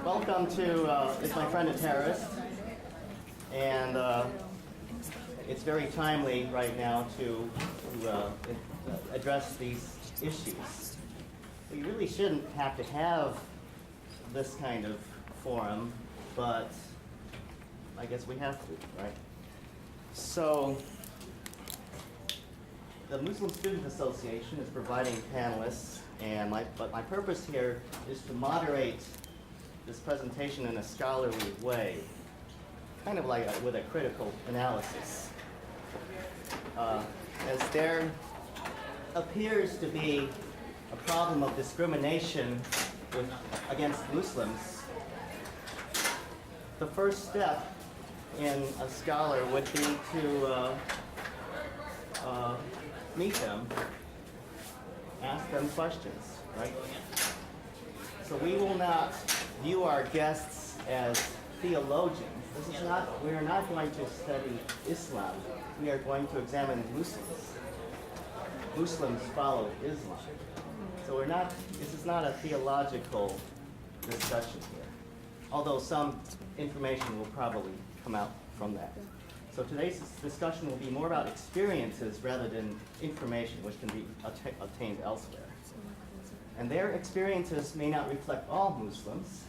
Welcome to, it's my friend a terrorist, and it's very timely right now to address these issues. We really shouldn't have to have this kind of forum, but I guess we have to, right? So, the Muslim Student Association is providing panelists, but my purpose here is to moderate this presentation in a scholarly way, kind of like with a critical analysis. As there appears to be a problem of discrimination against Muslims, the first step in a scholar would be to meet them, ask them questions, right? So we will not view our guests as theologians. We are not going to study Islam. We are going to examine Muslims. Muslims follow Islam. So this is not a theological discussion here, although some information will probably come out from that. So today's discussion will be more about experiences rather than information, which can be obtained elsewhere. And their experiences may not reflect all Muslims.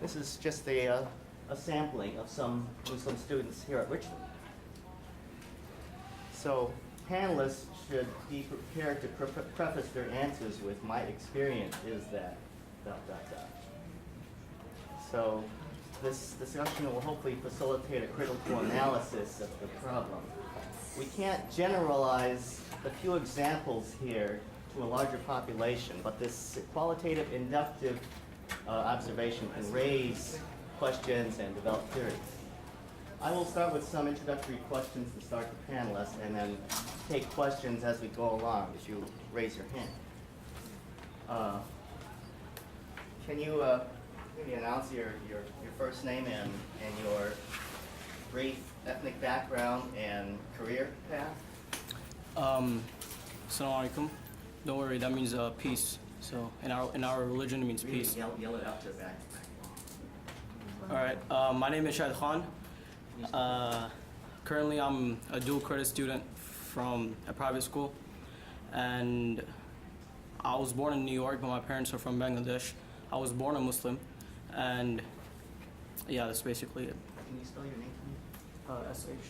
This is just a sampling of some Muslim students here at Richland. So panelists should be prepared to preface their answers with, my experience is that, ... So this discussion will hopefully facilitate a critical analysis of the problem. We can't generalize the few examples here to a larger population, but this qualitative inductive observation can raise questions and develop theories. I will start with some introductory questions to start the panelists, and then take questions as we go along if you raise your hand. Can you maybe announce your first name and your brief ethnic background and career path? Assalamu alaikum. Don't worry, that means peace. So in our religion, it means really peace. Yell it out to the back. All right. My name is Shahid Khan. Currently, I'm a dual credit student from a private school, and I was born in New York, but my parents are from Bangladesh. I was born a Muslim, and yeah, that's basically it. Can you spell your name for me? S-H-A-H-A-D.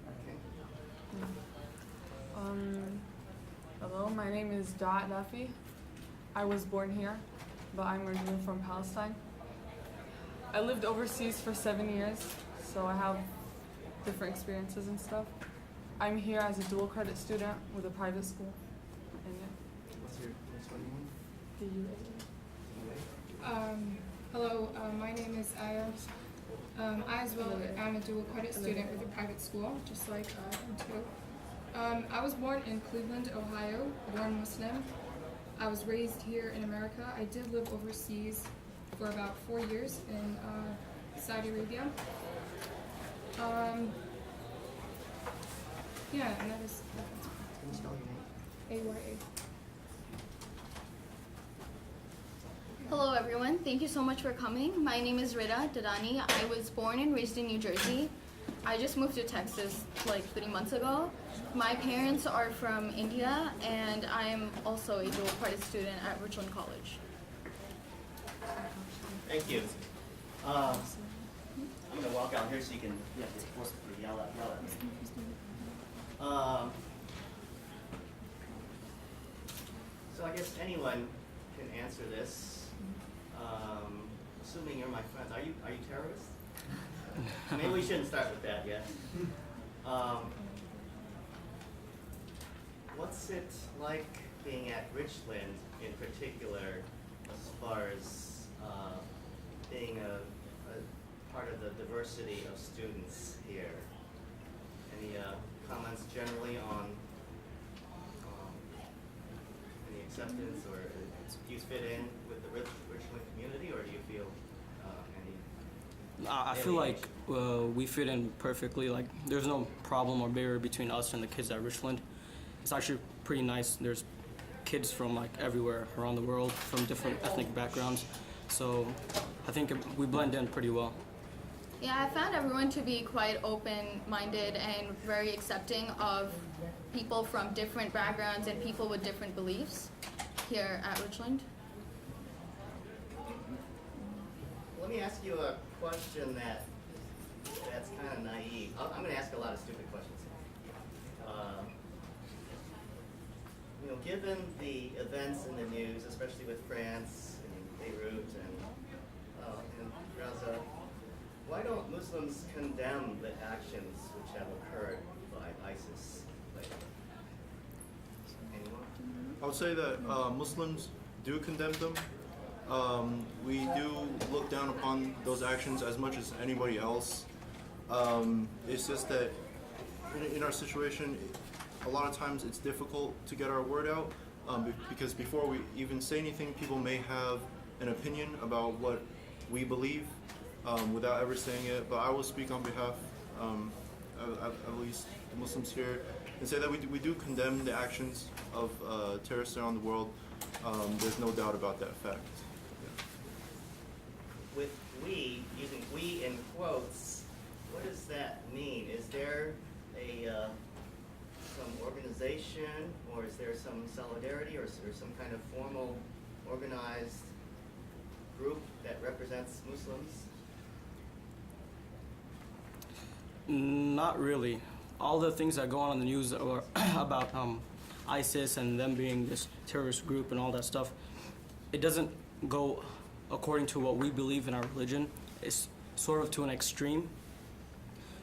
Okay. Hello, my name is Da'at Dafi. I was born here, but I'm originally from Palestine. I lived overseas for 7 years, so I have different experiences and stuff. I'm here as a dual credit student with a private school. And What's your name? Hello, my name is Ayaz. I as well am a dual credit student with a private school, just like you two. I was born in Cleveland, Ohio, born Muslim. I was raised here in America. I did live overseas for about 4 years in Saudi Arabia. Yeah, and that is. Can you spell your name? AYA. Hello everyone, thank you so much for coming. My name is Rida Dadani. I was born and raised in New Jersey. I just moved to Texas like 3 months ago. My parents are from India, and I am also a dual credit student at Richland College. Thank you. I'm going to walk out here so you can forcefully yell at me. So I guess anyone can answer this. Assuming you're my friends, are you terrorists? Maybe we shouldn't start with that yet. What's it like being at Richland in particular, as far as being a part of the diversity of students here? Any comments generally on acceptance, or do you fit in with the Richland community, or do you feel any? I feel like we fit in perfectly. Like, there's no problem or barrier between us and the kids at Richland. It's actually pretty nice. There's kids from like everywhere around the world, from different ethnic backgrounds. So I think we blend in pretty well. Yeah, I found everyone to be quite open-minded and very accepting of people from different backgrounds and people with different beliefs here at Richland. Let me ask you a question that's kind of naive. I'm going to ask a lot of stupid questions. Given the events in the news, especially with France and Beirut and Gaza, why don't Muslims condemn the actions which have occurred by ISIS lately? Anyone? I would say that Muslims do condemn them. We do look down upon those actions as much as anybody else. It's just that in our situation, a lot of times it's difficult to get our word out because before we even say anything, people may have an opinion about what we believe without ever saying it. But I will speak on behalf, at least the Muslims here, and say that we do condemn the actions of terrorists around the world. There's no doubt about that fact. Yeah. With we, using we in quotes, what does that mean? Is there some organization, or is there some solidarity, or is there some kind of formal organized group that represents Muslims? Not really. All the things that go on in the news are about ISIS and them being this terrorist group and all that stuff, it doesn't go according to what we believe in our religion. It's sort of to an extreme.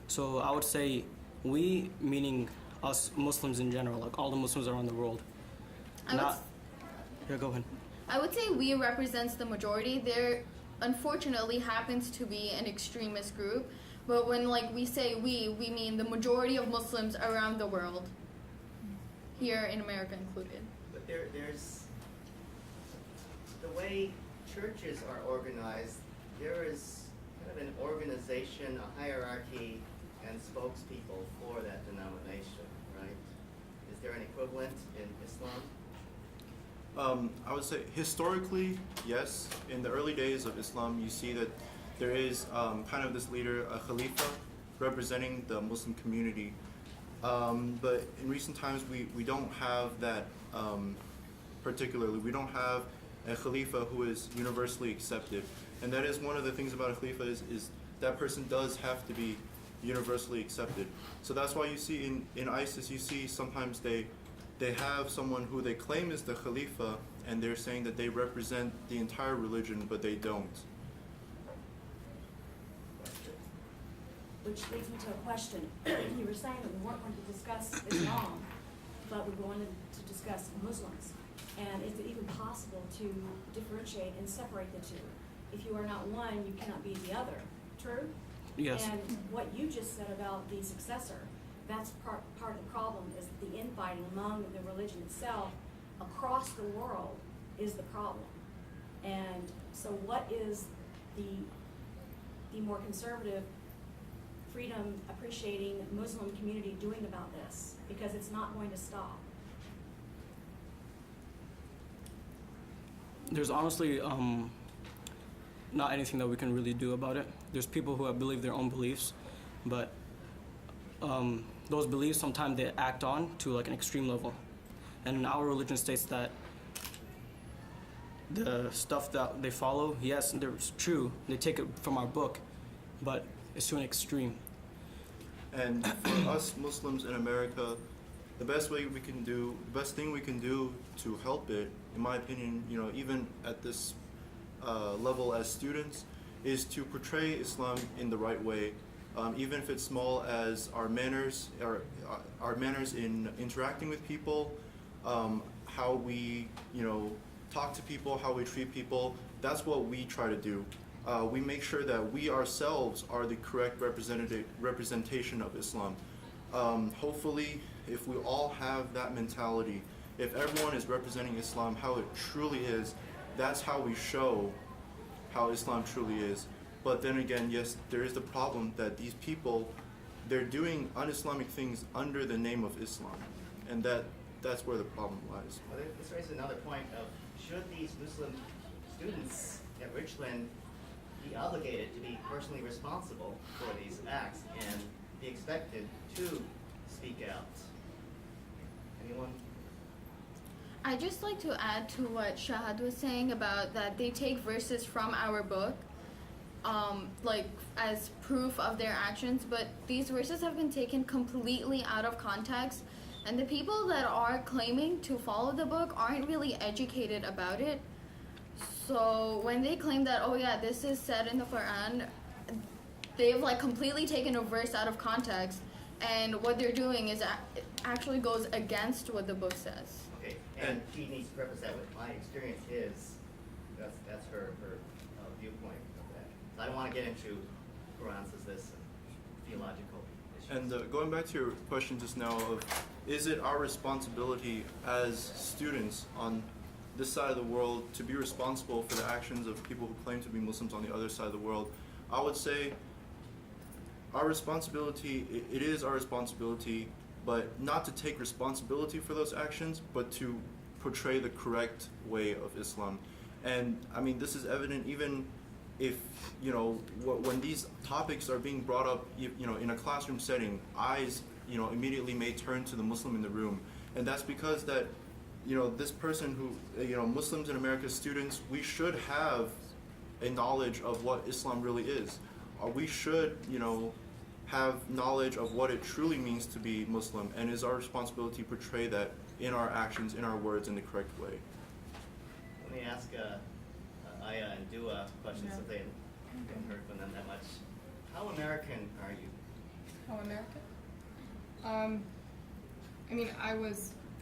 So I would say we, meaning us Muslims in general, like all the Muslims around the world. Yeah, go ahead. I would say we represents the majority. There unfortunately happens to be an extremist group, but when we say we mean the majority of Muslims around the world, here in America included. But there's the way churches are organized. There is kind of an organization, a hierarchy, and spokespeople for that denomination, right? Is there an equivalent in Islam? I would say historically, yes. In the early days of Islam, you see that there is kind of this leader, a Khalifa, representing the Muslim community. But in recent times, we don't have that particularly. We don't have a Khalifa who is universally accepted. And that is one of the things about a Khalifa is that person does have to be universally accepted. So that's why you see in ISIS, you see sometimes they have someone who they claim is the Khalifa, and they're saying that they represent the entire religion, but they don't. Which leads me to a question. You were saying that we weren't going to discuss Islam, but we wanted to discuss Muslims. And is it even possible to differentiate and separate the two? If you are not one, you cannot be the other. True? Yes. And what you just said about the successor, that's part of the problem, is the infighting among the religion itself across the world is the problem. And so what is the more conservative, freedom appreciating Muslim community doing about this? Because it's not going to stop. There's honestly not anything that we can really do about it. There's people who have believed their own beliefs, but those beliefs sometimes they act on to an extreme level. And our religion states that the stuff that they follow, yes, it's true. They take it from our book, but it's to an extreme. And for us Muslims in America, the best thing we can do to help it, in my opinion, even at this level as students, is to portray Islam in the right way, even if it's small as our manners, our manners in interacting with people, how we, talk to people, how we treat people. That's what we try to do. We make sure that we ourselves are the correct representation of Islam. Hopefully, if we all have that mentality if everyone is representing Islam how it truly is, that's how we show how Islam truly is. But then again, yes, there is the problem that these people, they're doing un-Islamic things under the name of Islam, and that's where the problem lies. Well, this raises another point of, should these Muslim students at Richland be obligated to be personally responsible for these acts and be expected to speak out? Anyone? I just like to add to what Shahad was saying about that they take verses from our book, like as proof of their actions, but these verses have been taken completely out of context, and the people that are claiming to follow the book aren't really educated about it. So when they claim that, oh yeah, this is said in the Quran, they've like completely taken a verse out of context, and what they're doing is it actually goes against what the book says. Okay, and she needs to preface that with, my experience is, that's her viewpoint of that. So I don't want to get into Quran says this and theological issues. And going back to your question just now of, is it our responsibility as students on this side of the world to be responsible for the actions of people who claim to be Muslims on the other side of the world? I would say our responsibility, it is our responsibility, but not to take responsibility for those actions, but to portray the correct way of Islam. And I mean, this is evident even if, you know, when these topics are being brought up, you know, in a classroom setting, eyes, you know, immediately may turn to the Muslim in the room. And that's because that, you know, this person who, you know, Muslims in America, students, we should have a knowledge of what Islam really is. We should, you know, have knowledge of what it truly means to be Muslim, and it's our responsibility to portray that in our actions, in our words, in the correct way. Let me ask Aya and Dua questions if they haven't heard from them that much. How American are you? How American? I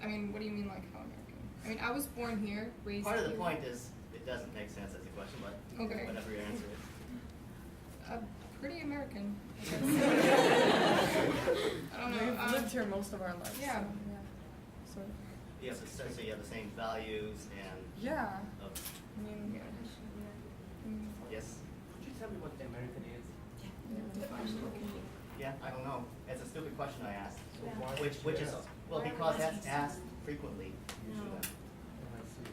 mean, what do you mean like how American? I mean, I was born here, raised Part of the here. point is, it doesn't make sense as a question, but Okay. whatever your answer is. Pretty American. I guess. I don't know. We've lived here most of our lives. yeah. So, yeah. Sort of. You have so you have the same values and Yeah. of, I mean, yes? Could you tell me what the American is? Yeah, I don't know. It's a stupid question I asked. So why Which would you is, ask? well, Why because would that's you asked frequently. usually. No. I see.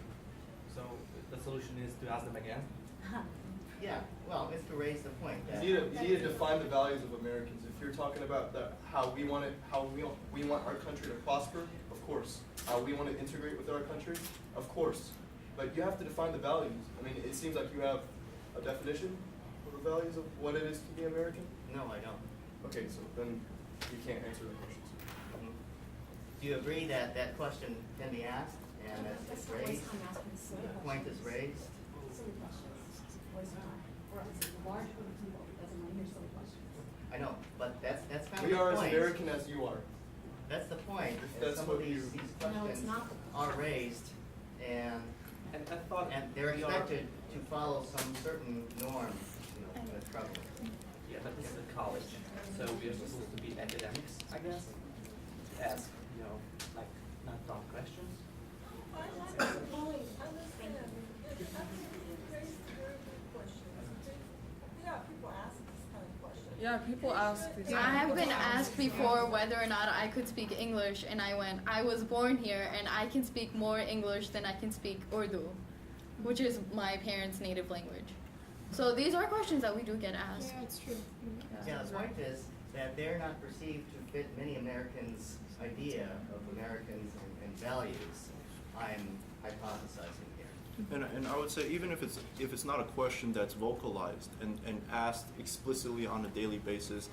So the solution is to ask them again? Yeah, well, it's to raise the point that. You need to define the values of Americans. If you're talking about how we want our country to prosper, of course. How we want to integrate with our country, of course. But you have to define the values. I mean, it seems like you have a definition of the values of what it is to be American. No, I don't. Okay, so then you can't answer the questions. Mhm. Do you agree that that question can be asked and that That's it's the waste raised? time asking silly The point is raised? Silly questions. Waste of time. Or it's a large group of people that doesn't want to hear silly questions. I know, but that's kind of We the are as point. American as you are. That's the point. is That's some of what these you- No, it's questions not the point. are raised and And I thought they're we are- expected to follow some certain norms, you know, that's probably. Yeah, but this is a college, so we are supposed to be academics, I guess. Ask, you know, like not dumb questions. yeah, people ask these I have been asked before whether or not I could speak English, and I went, I was born here, and I can speak more English than I can speak Urdu, which is my parents' native language. So these are questions that we do get asked. Yeah, it's true. Yeah, the point is that they're not perceived to fit many Americans' idea of Americans and values. I'm hypothesizing here. And I would say even if it's not a question that's vocalized and asked explicitly on a daily basis,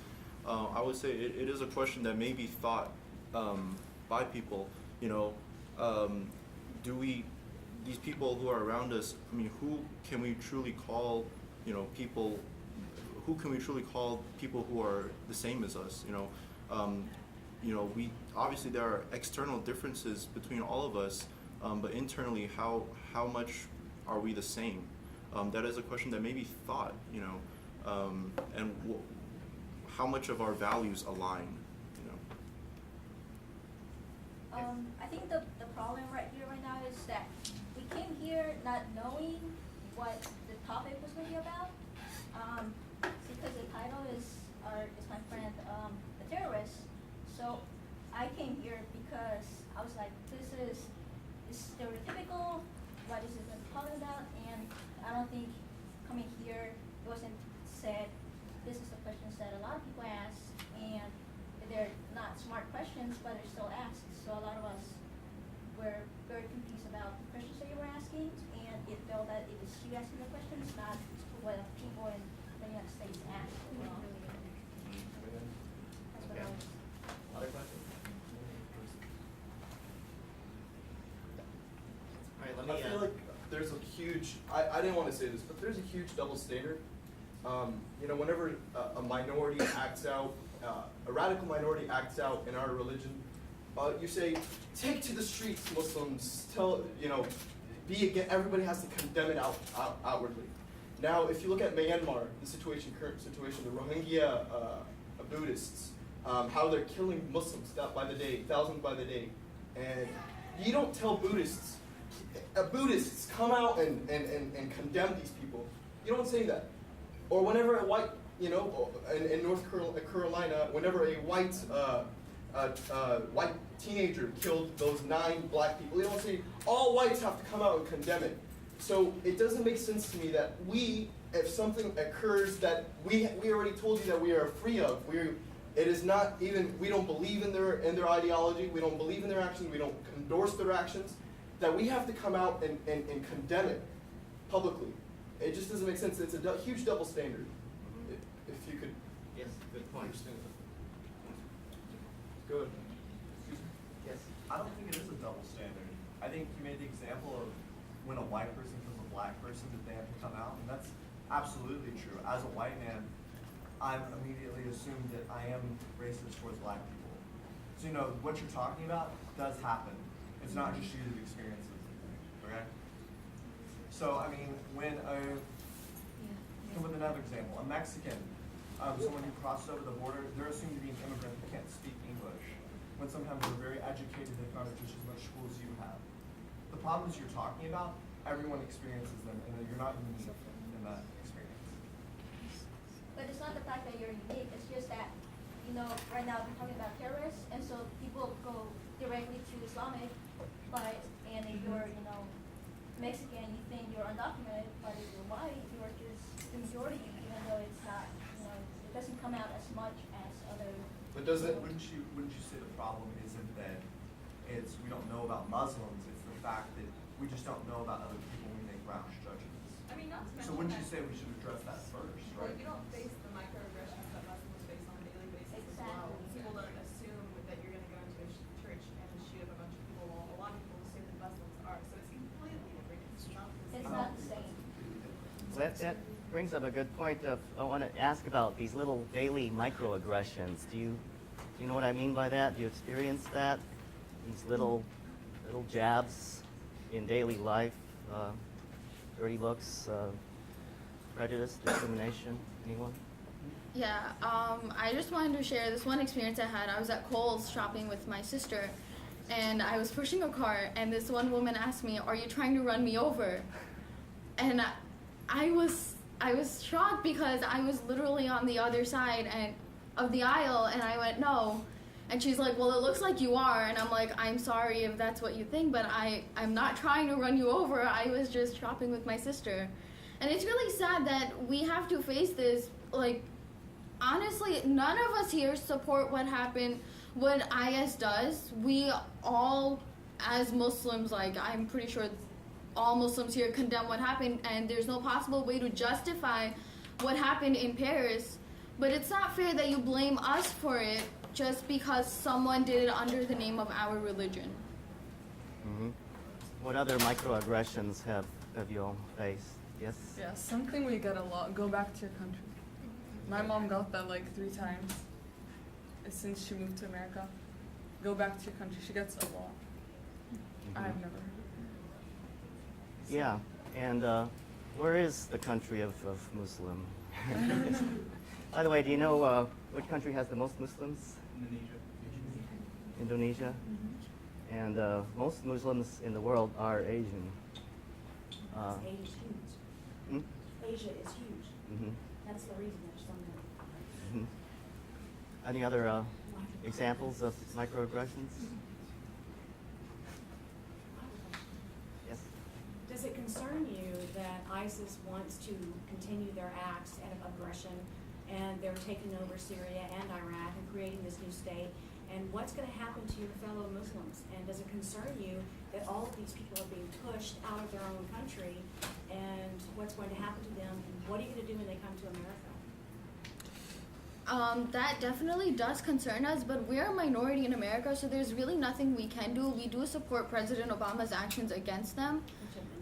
I would say it is a question that may be thought by people. You know, these people who are around us, I mean, who can we truly call, you know, people? Who can we truly call people who are the same as us? You know, we obviously there are external differences between all of us. But internally, how much are we the same? That is a question that may be thought, you know, and how much of our values align, you know. I think the problem right now is that we came here not knowing what the topic was going to be about. Because the title is my friend, a terrorist. So I came here because I was like, this is stereotypical, what is it talking about? And I don't think coming here, it wasn't said, this is the questions that a lot of people ask, and they're not smart questions, but they're still asked. So a lot of us were very confused about the questions that you were asking, and it felt that it was you asking the questions, not what people in the United States ask. You know? That's what I was. Other questions? All right, let I me. feel like there's a huge, I didn't want to say this, but there's a huge double standard. You know, whenever a minority acts out, a radical minority acts out in our religion, you say, take to the streets, Muslims, tell, you know, be again, everybody has to condemn it outwardly. Now, if you look at Myanmar, the current situation, the Rohingya Buddhists, how they're killing Muslims by the day, thousands by the day, and you don't tell Buddhists come out and condemn these people. You don't say that. Or whenever a white, you know, in North Carolina, whenever a white teenager killed those 9 black people, you don't say all whites have to come out and condemn it. So it doesn't make sense to me that if something occurs that we already told you that we are free of, it is not even, we don't believe in their ideology, we don't believe in their actions, we don't endorse their actions, that we have to come out and condemn it publicly. It just doesn't make sense. It's a huge double standard. If you could Yes, good point. understand that. Good. Yes. I don't think it is a double standard. I think you made the example of when a white person kills a black person that they have to come out, and that's absolutely true. As a white man, I'm immediately assumed that I am racist towards black people. So, you know, what you're talking about does happen. It's not just you that experiences it, okay? So, I mean, with another example, a Mexican, someone who crossed over the border, they're assumed to be an immigrant who can't speak English, when sometimes they're very educated, they've gone to just as much school as you have. The problems you're talking about, everyone experiences them, and you're not unique in that experience. But it's not the fact that you're unique, it's just that, you know, right now we're talking about terrorists, and so people go directly to Islamic, and if you're, you know, Mexican, you think you're undocumented, but if you're white, you're just the majority, even though it's not, you know, it doesn't come out as much as other. But does it? Wouldn't you say the problem isn't that we don't know about Muslims, it's the fact that we just don't know about other people when we make rash judgments. I mean, not to mention. So wouldn't you say we should address that first, Well, right? you don't face the microaggressions that Muslims face on a daily basis as well. Exactly. People don't assume that you're going to go into a church and shoot up a bunch of people. Well, a lot of people assume that Muslims are. So it's completely different. It's not the same. So that brings up a good point. I want to ask about these little daily microaggressions. Do you know what I mean by that? Do you experience that? These little jabs in daily life, dirty looks, prejudice, discrimination. Anyone? Yeah, I just wanted to share this one experience I had. I was at Kohl's shopping with my sister, and I was pushing a cart, and this one woman asked me, "Are you trying to run me over?" And I was shocked because I was literally on the other side of the aisle, and I went, "No." And she's like, "Well, it looks like you are." And I'm like, "I'm sorry if that's what you think, but I'm not trying to run you over. I was just shopping with my sister." And it's really sad that we have to face this. Like, honestly, none of us here support what happened, what IS does. We all, as Muslims, like, I'm pretty sure all Muslims here condemn what happened, and there's no possible way to justify what happened in Paris. But it's not fair that you blame us for it just because someone did it under the name of our religion. Mm-hmm. What other microaggressions have you all faced? Yes? Yeah, something we get a lot. Go back to your country. My mom got that like 3 times since she moved to America. Go back to your country. She gets a lot. Mm-hmm. I've never heard. Yeah, and where is the country of Muslim? By the way, do you know which country has the most Muslims? Indonesia. Indonesia? And most Muslims in the world are Asian. Asia is huge. Hmm? Asia is huge. Mhm. That's the reason there's so many. Mhm. Any other examples of microaggressions? Yes. Does it concern you that ISIS wants to continue their acts of aggression, and they're taking over Syria and Iraq and creating this new state? And what's going to happen to your fellow Muslims? And does it concern you that all of these people are being pushed out of their own country, and what's going to happen to them? And what are you going to do when they come to America? That definitely does concern us, but we're a minority in America, so there's really nothing we can do. We do support President Obama's actions against them,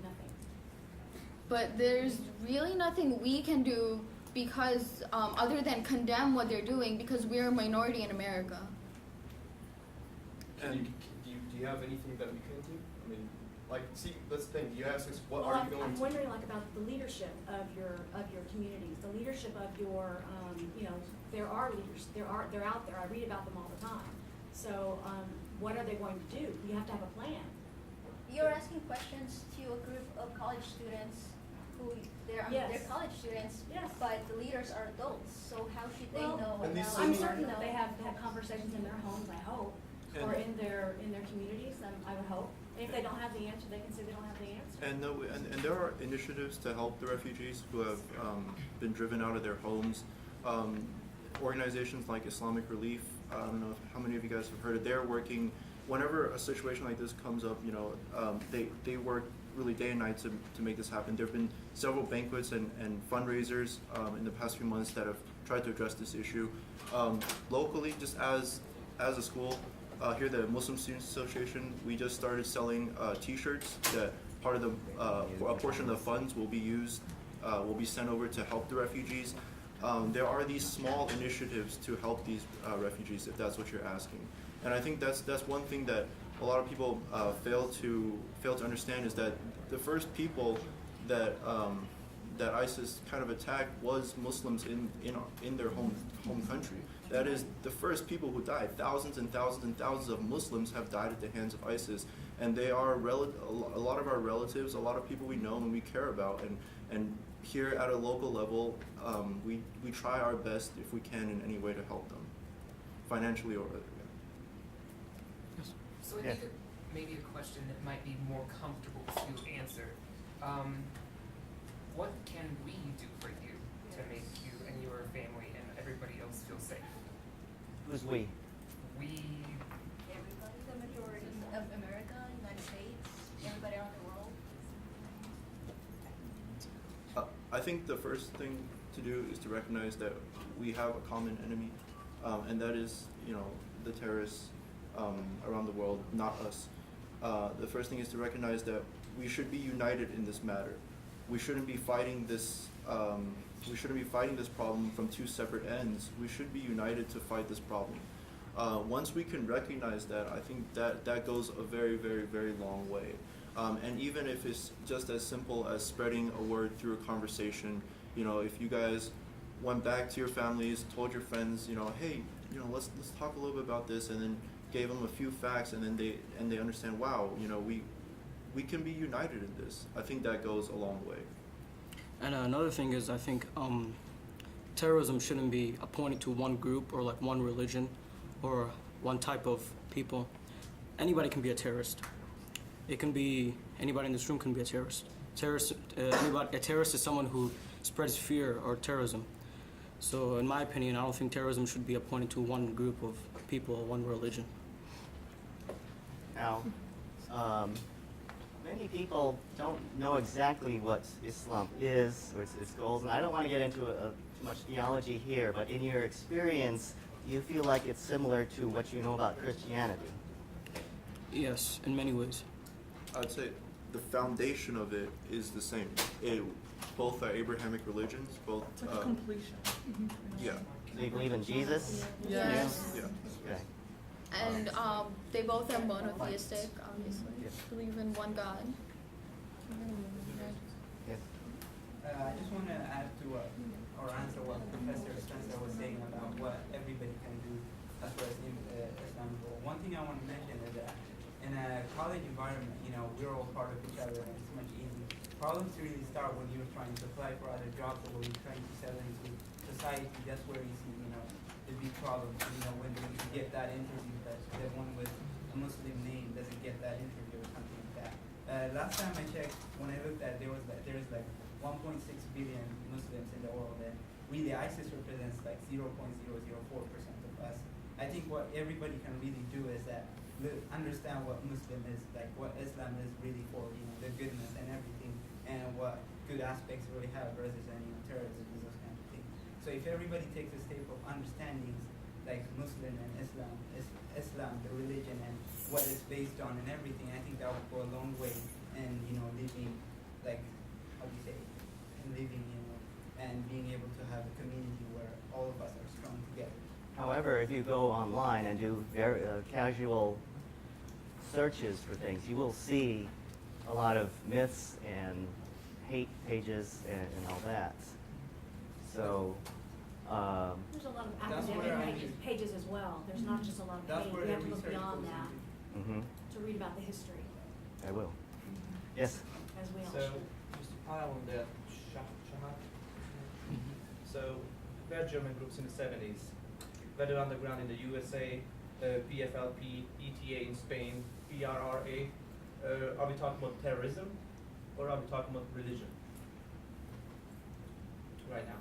Nothing. but there's really nothing we can do because other than condemn what they're doing, because we're a minority in America. Do you have anything that we could do? I mean, like, see, that's the thing. You ask us, what Well, are you going I'm to? wondering like about the leadership of your communities, the leadership of your there are leaders, they're out there. I read about them all the time. So what are they going to do? You have to have a plan. You're asking questions to a group of college students who they're Yes. college students, Yes. but the leaders are adults. So how should they Well, know? And these about I'm Sydney- certain that know? they have had conversations in their homes, I hope, or in their communities, I would hope. And if they don't have the answer, they can say they don't have the answer. And, no, and there are initiatives to help the refugees who have been driven out of their homes. Organizations like Islamic Relief, I don't know how many of you guys have heard of. They're working whenever a situation like this comes up. They work really day and night to make this happen. There have been several banquets and fundraisers in the past few months that have tried to address this issue. Locally, just as a school, here the Muslim Students Association, we just started selling T-shirts that part of the a portion of the funds will be used, will be sent over to help the refugees. There are these small initiatives to help these refugees, if that's what you're asking. And I think that's one thing that a lot of people fail to understand, is that the first people that ISIS kind of attacked was Muslims in their home country. That is the first people who died. Thousands and thousands and thousands of Muslims have died at the hands of ISIS, and they are a lot of our relatives, a lot of people we know and we care about. And here at a local level, we try our best if we can in any way to help them, financially or. So I think maybe a question that might be more comfortable to answer. What can we do for you to make you and your family and everybody else feel safe? Who's we? We, Everybody, the majority of America, United States, everybody around the world. I think the first thing to do is to recognize that we have a common enemy, and that is, the terrorists around the world, not us. The first thing is to recognize that we should be united in this matter. We shouldn't be fighting this. We shouldn't be fighting this problem from two separate ends. We should be united to fight this problem. Once we can recognize that, I think that goes a very, very, very long way. And even if it's just as simple as spreading a word through a conversation, if you guys went back to your families, told your friends, hey, let's talk a little bit about this, and then gave them a few facts, and then they understand, wow, we can be united in this. I think that goes a long way. And another thing is, I think terrorism shouldn't be appointed to one group or like one religion or one type of people. Anybody can be a terrorist. It can be anybody in this room can be a terrorist. A terrorist is someone who spreads fear or terrorism. So, in my opinion, I don't think terrorism should be appointed to one group of people or one religion. Now, many people don't know exactly what Islam is or its goals, and I don't want to get into too much theology here, but in your experience, do you feel like it's similar to what you know about Christianity? Yes, in many ways. I'd say the foundation of it is the same. Both are Abrahamic religions. Both. It's like a completion. Yeah. Do you believe in Jesus? Yes. Yeah. Okay. And they both are monotheistic, obviously. Yes. Believe in one God. Yes. I just want to add to or answer what Professor Spencer was saying about what everybody can do as far as Islamic goal. One thing I want to mention is that in a college environment, we're all part of each other and it's much easier. Problems really start when you're trying to apply for other jobs or when you're trying to settle into society. That's where you see, the big problems. When you get that interview, that one with a Muslim name doesn't get that interview or something like that. Last time I checked, when I looked at, there's like 1.6 billion Muslims in the world, and really ISIS represents like 0.004% of us. I think what everybody can really do is that understand what Muslim is, like what Islam is really for, the goodness and everything, and what good aspects really have rather than terrorism and those kind of things. So if everybody takes a step of understanding like Muslim and Islam, the religion and what it's based on and everything, I think that would go a long way in, living, like, how do you say, in living, and being able to have a community where all of us are strong together. However, if you go online and do very casual searches for things, you will see a lot of myths and hate pages and all that. So, There's a lot of That's where academic pages as well. There's not just a lot of That's hate. where You the have to look research beyond goes that into. to read about the history, I will. Yes? as we all So, should. just to pile on that, Shahad. So, we had German groups in the 70s, Weather Underground in the USA, PFLP, ETA in Spain, PRRA. Are we talking about terrorism or are we talking about religion right now?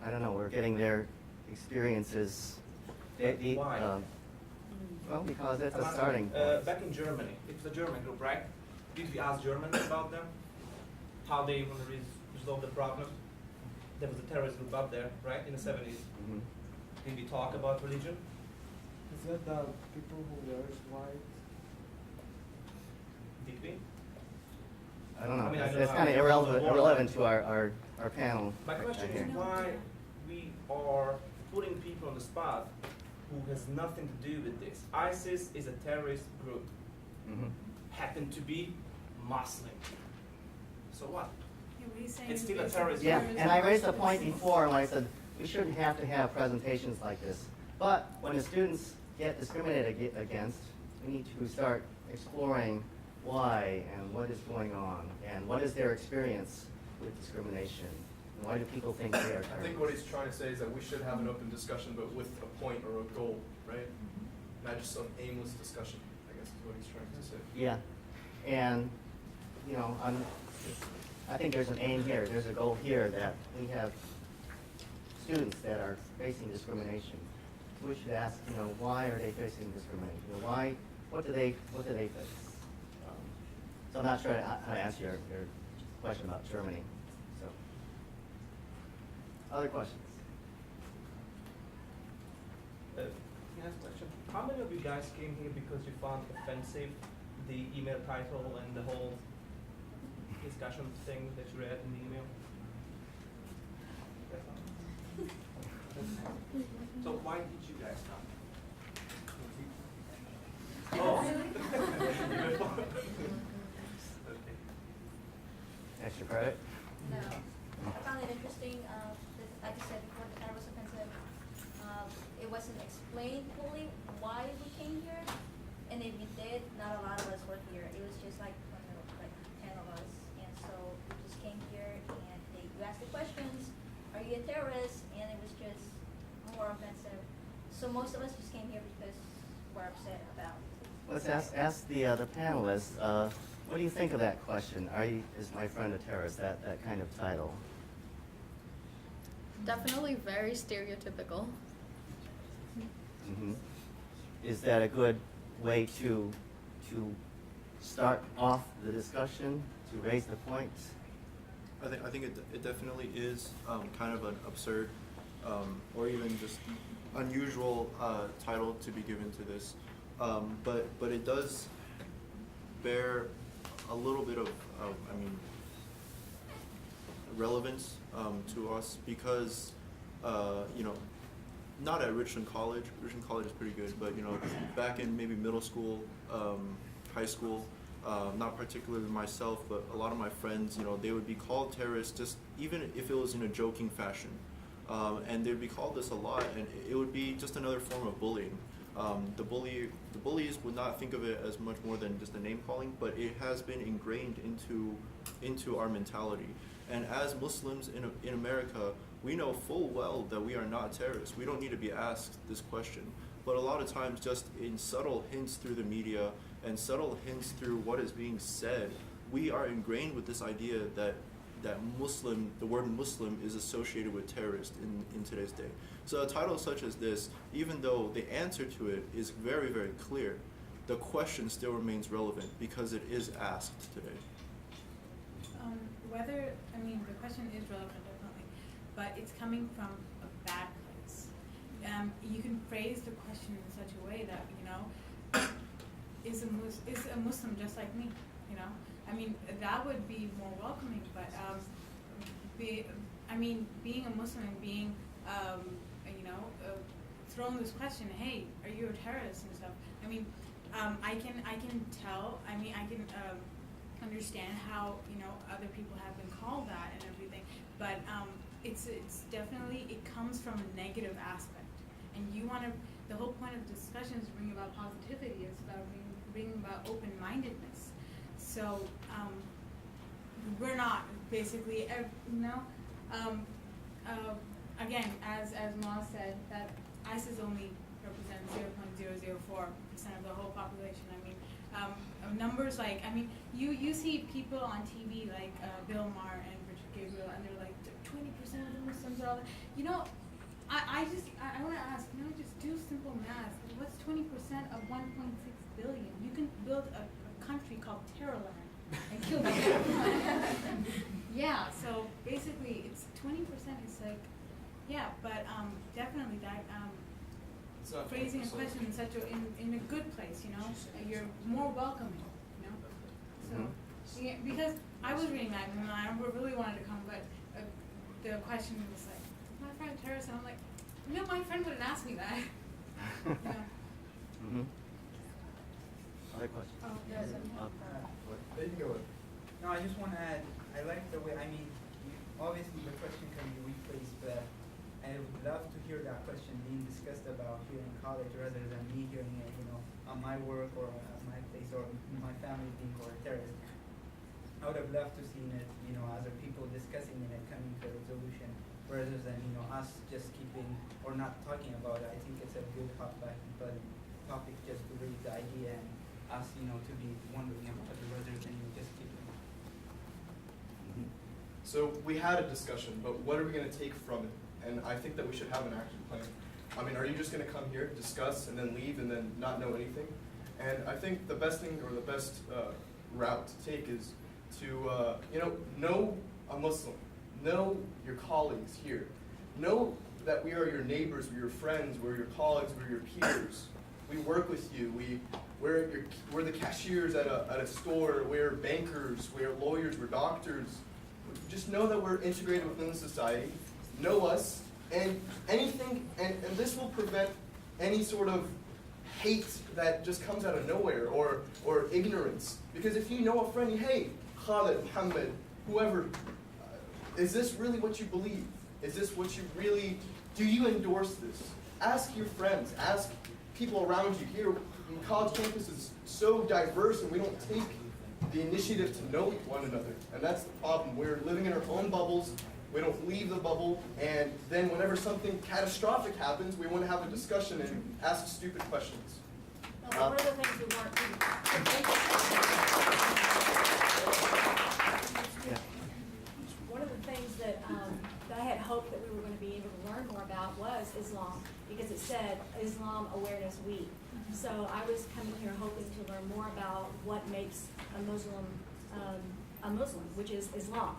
I don't know. We're getting their experiences. Why? Well, because it's a I'm asking, starting point. back in Germany, it was a German group, right? Did we ask Germans about them? How they want to resolve the problem? There was a terrorist group up there, right, in the 70s. Mhm. Did we talk about religion? Is that the people who wears white? Did we? I don't know. I mean, I It's, don't it's know. kind of I was born irrelevant like- to our panel. My question right is here. why we are putting people on the spot who has nothing to do with this. ISIS is a terrorist group. Mhm. Happen to be Muslim. So what? Yeah, what he's saying It's is still a basically terrorist Yeah, group. and I raised the point before when I said we shouldn't have to have presentations like this. But when the students get discriminated against, we need to start exploring why and what is going on and what is their experience with discrimination. And why do people think they are terrorists? I think what he's trying to say is that we should have an open discussion, but with a point or a goal, right? Not just some aimless discussion, I guess is what he's trying to say. Yeah, and, I think there's an aim here, there's a goal here that we have students that are facing discrimination. We should ask, why are they facing discrimination? What do they face? So I'm not sure how to answer your question about Germany, so. Other questions? Can I ask a question? How many of you guys came here because you found offensive the email title and the whole discussion thing that you read in the email? So why did you guys come? Oh. Okay. Extra credit? No. I found it interesting, like I said before, the title was offensive. It wasn't explained fully why we came here, and if we did, not a lot of us were here. It was just like, 10 of us, and so we just came here, and you asked the questions, are you a terrorist? And it was just more offensive. So most of us just came here because we're upset about. Let's ask the panelists, what do you think of that question? Is my friend a terrorist? That kind of title. Definitely very stereotypical. Mhm. Is that a good way to start off the discussion, to raise the points? I think it definitely is kind of an absurd or even just unusual title to be given to this, but it does bear a little bit of relevance to us because not at Richland College. Richland College is pretty good, but back in maybe middle school, high school, not particularly myself, but a lot of my friends, they would be called terrorists just even if it was in a joking fashion. And they'd be called this a lot, and it would be just another form of bullying. The bullies would not think of it as much more than just a name calling, but it has been ingrained into our mentality. And as Muslims in America, we know full well that we are not terrorists. We don't need to be asked this question. But a lot of times, just in subtle hints through the media and subtle hints through what is being said, we are ingrained with this idea that the word Muslim is associated with terrorist in today's day. So a title such as this, even though the answer to it is very, very clear, the question still remains relevant because it is asked today. The question is relevant, definitely, but it's coming from a bad place. You can phrase the question in such a way that, is a Muslim just like me, that would be more welcoming, but being a Muslim and being, thrown this question, hey, are you a terrorist and stuff? I can tell, I can understand how, other people have been called that and everything, but it's definitely, it comes from a negative aspect, and the whole point of the discussion is to bring about positivity. It's about bringing about open-mindedness. So we're not basically, again, as Ma said, that ISIS only represents 0.004% of the whole population. Numbers like, you see people on TV like Bill Maher and Richard Gabriel, and they're like 20% of the Muslims are all that. I want to ask, just do simple math. What's 20% of 1.6 billion? You can build a country called Terrorland and kill everyone. Yeah, so basically it's 20% is like, but definitely that phrasing a question in such in a good place, you're more welcoming, So because I was reading that and I really wanted to come, but the question was like, is my friend a terrorist? And I'm like, my friend wouldn't ask me that. Other questions? There you go. No, I just want to add, I like the way, obviously the question can be rephrased, but I would love to hear that question being discussed about here in college rather than me hearing it, on my work or at my place or my family being called a terrorist. I would have loved to see it, other people discussing it and coming to a resolution rather than, us just keeping or not talking about it. I think it's a good hot button topic just to raise the idea and us, to be wondering about it rather than just keeping. So we had a discussion, but what are we going to take from it? And I think that we should have an action plan. Are you just going to come here, discuss, and then leave, and then not know anything? And I think the best thing, or the best route to take is to, know a Muslim, know your colleagues here, know that we are your neighbors, we're your friends, we're your colleagues, we're your peers. We work with you. We're the cashiers at a store. We're bankers. We're lawyers. We're doctors. Just know that we're integrated within the society. Know us, and anything, and this will prevent any sort of hate that just comes out of nowhere or ignorance. Because if you know a friend, hey, Khalid, Muhammad, whoever, is this really what you believe? Is this what you really, do you endorse this? Ask your friends, ask people around you. Here, college campus is so diverse and we don't take the initiative to know one another. And that's the problem. We're living in our own bubbles. We don't leave the bubble, and then whenever something catastrophic happens, we want to have a discussion and ask stupid questions. Well, one of the things we weren't One of the things that I had hoped that we were going to be able to learn more about was Islam, because it said Islam Awareness Week. So I was coming here hoping to learn more about what makes a Muslim, which is Islam.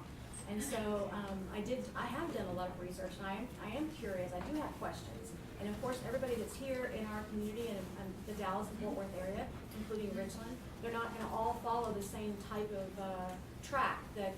And so I have done a lot of research, and I am curious. I do have questions. And of course, everybody that's here in our community and the Dallas and Fort Worth area, including Richland, they're not going to all follow the same type of track that,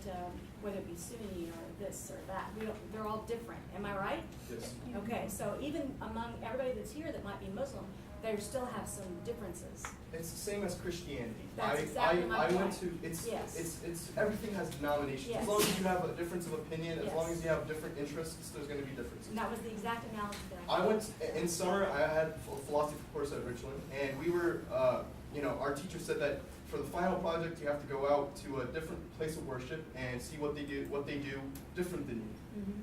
whether it be Sunni or this or that. They're all different. Am I right? Yes. Okay, so even among everybody that's here that might be Muslim, they still have some differences. It's the same as Christianity. That's exactly my I went point. to, it's, Yes. it's, everything has denominations. Yes. As long as you have a difference of opinion, as Yes. long as you have different interests, there's gonna be differences. And that was the exact analogy that I I went, in summer, I had a philosophy course at Richland, and we were, our teacher said that for the final project, you have to go out to a different place of worship and see what they do different than you.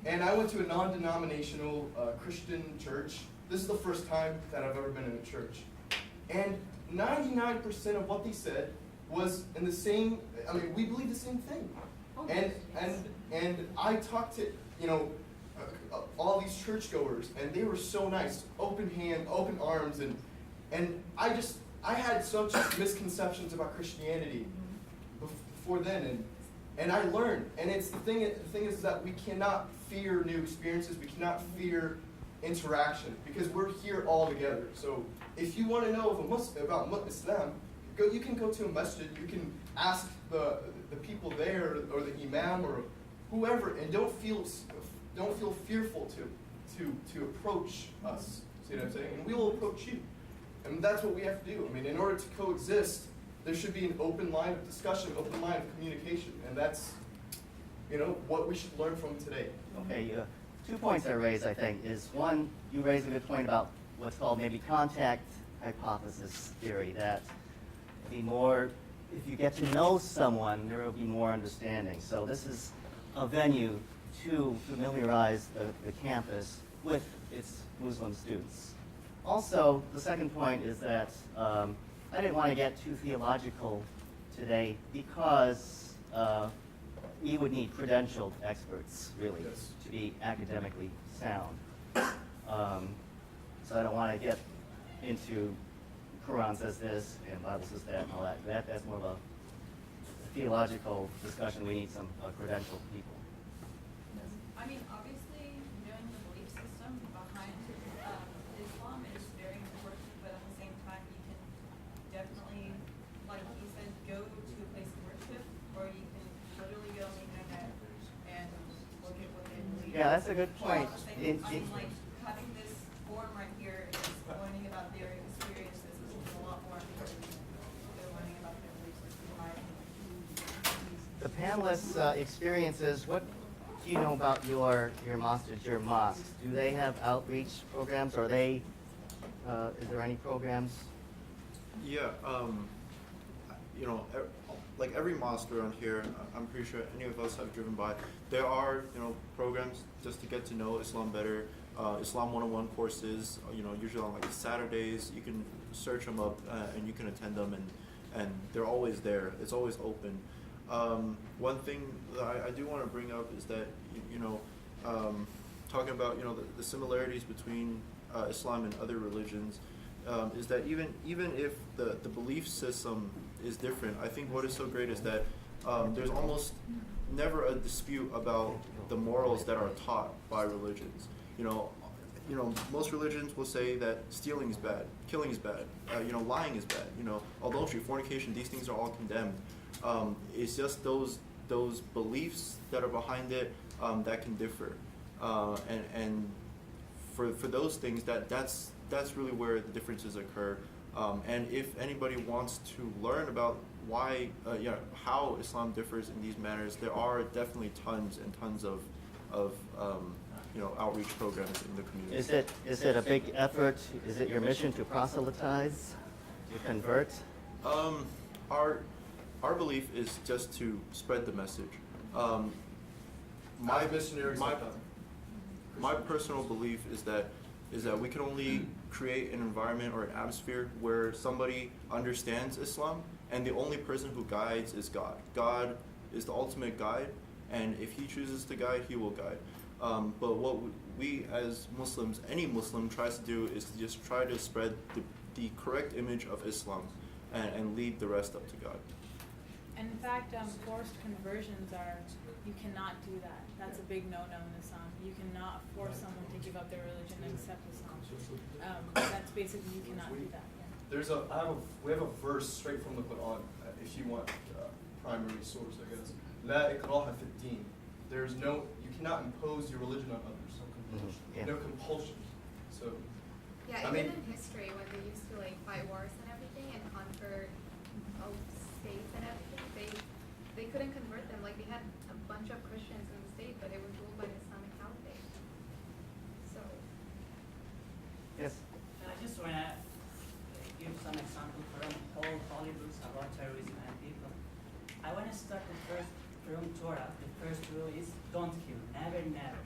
And I went to a non-denominational Christian church. This is the first time that I've ever been in a church. And 99% of what they said was in the same, we believe the same thing. And I talked to, all these churchgoers, and they were so nice, open hand, open arms, and I had such misconceptions about Christianity before then, and I learned. And it's the thing is that we cannot fear new experiences. We cannot fear interaction because we're here all together. So if you want to know about Islam, you can go to a masjid. You can ask the people there or the imam or whoever, and don't feel fearful to approach us. See what I'm saying? And we will approach you. And that's what we have to do. In order to coexist, there should be an open line of discussion, open line of communication, and that's, what we should learn from today. Okay, 2 points I raised, I think, is one, you raised a good point about what's called maybe contact hypothesis theory, that if you get to know someone, there will be more understanding. So this is a venue to familiarize the campus with its Muslim students. Also, the second point is that I didn't want to get too theological today because we would need credentialed experts, really, to be academically sound. So I don't want to get into Quran says this and Bible says that and all that. That's more of a theological discussion. We need some credentialed people. Obviously, knowing the belief system behind Islam is very important, but at the same time, you can definitely, like he said, go to a place of worship, or you can literally go on the internet and look at what they believe. Yeah, that's a good point. Having this forum right here is learning about their experiences is a lot more important than learning about their belief system, in my opinion. The panelists' experiences, what do you know about your mosques? Do they have outreach programs? Are they, is there any programs? Yeah, like every mosque around here, I'm pretty sure any of us have driven by. There are, programs just to get to know Islam better. Islam 101 courses, usually on like Saturdays. You can search them up and you can attend them, and they're always there. It's always open. One thing that I do want to bring up is that, talking about, the similarities between Islam and other religions, is that even if the belief system is different, I think what is so great is that there's almost never a dispute about the morals that are taught by religions. Most religions will say that stealing is bad, killing is bad, lying is bad, adultery, fornication, these things are all condemned. It's just those beliefs that are behind it that can differ, and for those things that's really where the differences occur. And if anybody wants to learn about why, how Islam differs in these manners, there are definitely tons and tons of outreach programs in the community. Is it a big effort? Is it your mission to proselytize, to convert? Our belief is just to spread the message. My personal belief is that we can only create an environment or an atmosphere where somebody understands Islam, and the only person who guides is God. God is the ultimate guide, and if He chooses to guide, He will guide. But what we as Muslims, any Muslim, tries to do is to just try to spread the correct image of Islam and lead the rest up to God. And in fact, forced conversions you cannot do that. That's a big no-no in Islam. You cannot force someone to give up their religion and accept Islam. That's basically, you cannot do that. Yeah. We have a verse straight from the Quran, if you want primary source, I guess. La ikraha fi din. You cannot impose your religion on others. No compulsion. So. Yeah, I even mean, in history, when they used to like fight wars and everything and conquer states and everything, they couldn't convert them. Like they had a bunch of Christians in the state, but it was ruled by the Islamic Caliphate. So. Yes. I just want to give some example from all holy books about terrorism and people. I want to start the first from Torah. The first rule is don't kill, never, never.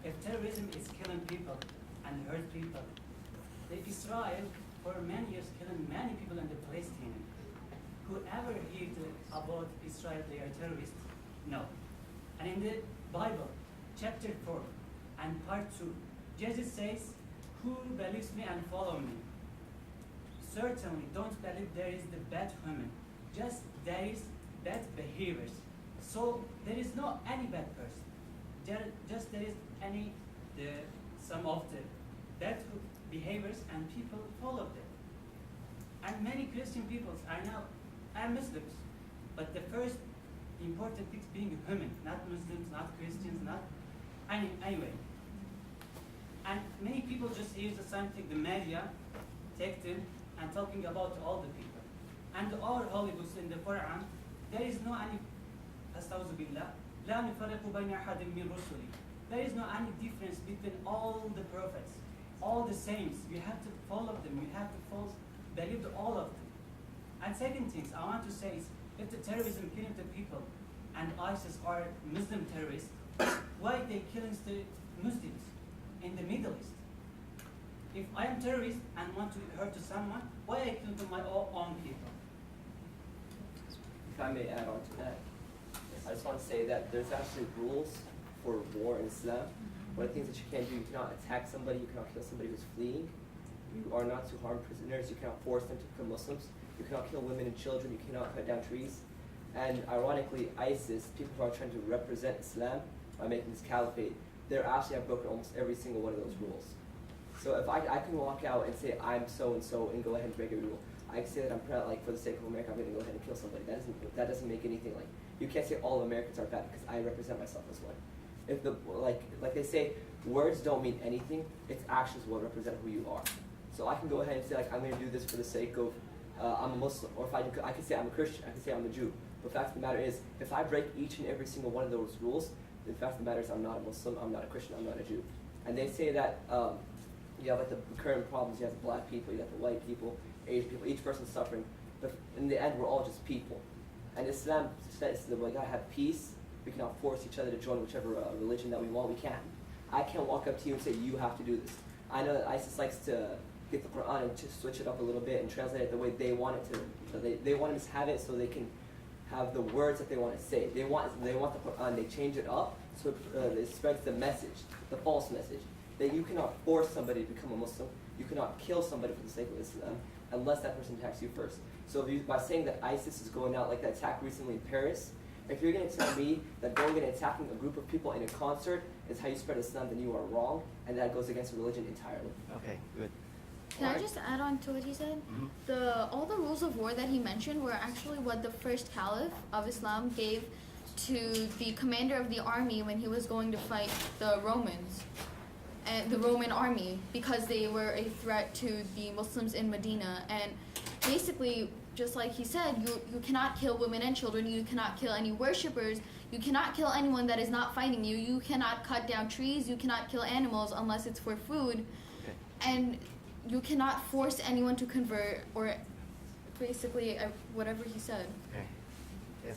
If terrorism is killing people and hurt people, the Israel for many years killing many people in the Palestine. Whoever heard about Israel, they are terrorists? No. And in the Bible, chapter 4 and part 2, Jesus says, who believes me and follow me? Certainly don't believe there is the bad human, just there is bad behaviors. So there is no any bad person. There is some of the bad behaviors and people follow them. And many Christian peoples are Muslims. But the first important thing is being human, not Muslims, not Christians, not anyway. And many people just use the same thing, the media, take them and talking about all the people. And our holy books in the Quran, there is no any there is no any difference between all the prophets, all the saints. You have to follow them. You have to believe all of them. And second things I want to say is, if the terrorism killing the people and ISIS are Muslim terrorists, why they killing the Muslims in the Middle East? If I am terrorist and want to hurt to someone, why I kill to my own people? If I may add on to that, I just want to say that there's actually rules for war in Islam. One of the things that you can't do, you cannot attack somebody, you cannot kill somebody who's fleeing. You are not to harm prisoners, you cannot force them to become Muslims. You cannot kill women and children, you cannot cut down trees. And ironically, ISIS, people who are trying to represent Islam by making this caliphate, they actually have broken almost every single one of those rules. So if I can walk out and say I'm so-and-so and go ahead and break a rule, I can say that I'm proud, like for the sake of America, I'm going to go ahead and kill somebody. That doesn't make anything like, you can't say all Americans are bad because I represent myself as one. If like they say, words don't mean anything, it's actions what represent who you are. So I can go ahead and say like, I'm going to do this for the sake of, I'm a Muslim, or if I can say I'm a Christian, I can say I'm a Jew. But the fact of the matter is, if I break each and every single one of those rules, the fact of the matter is I'm not a Muslim, I'm not a Christian, I'm not a Jew. And they say that you have like the current problems, you have the black people, you have the white people, Asian people, each person's suffering. But in the end, we're all just people. And Islam says that we gotta have peace. We cannot force each other to join whichever religion that we want. We can't. I can't walk up to you and say, you have to do this. I know that ISIS likes to get the Quran and just switch it up a little bit and translate it the way they want it to. So they want to just have it so they can have the words that they want to say. They want the Quran, they change it up so it spreads the message, the false message, that you cannot force somebody to become a Muslim. You cannot kill somebody for the sake of Islam unless that person attacks you first. So by saying that ISIS is going out like that attack recently in Paris, if you're going to tell me that going and attacking a group of people in a concert is how you spread Islam, then you are wrong, and that goes against religion entirely. Okay, good. Can I just add on to what he said? Mm-hmm. All the rules of war that he mentioned were actually what the first caliph of Islam gave to the commander of the army when he was going to fight the Romans and the Roman army, because they were a threat to the Muslims in Medina. And basically, just like he said, you cannot kill women and children, you cannot kill any worshippers, you cannot kill anyone that is not fighting you, you cannot cut down trees, you cannot kill animals unless it's for food, and you cannot force anyone to convert, or basically whatever he said. Okay. Yes.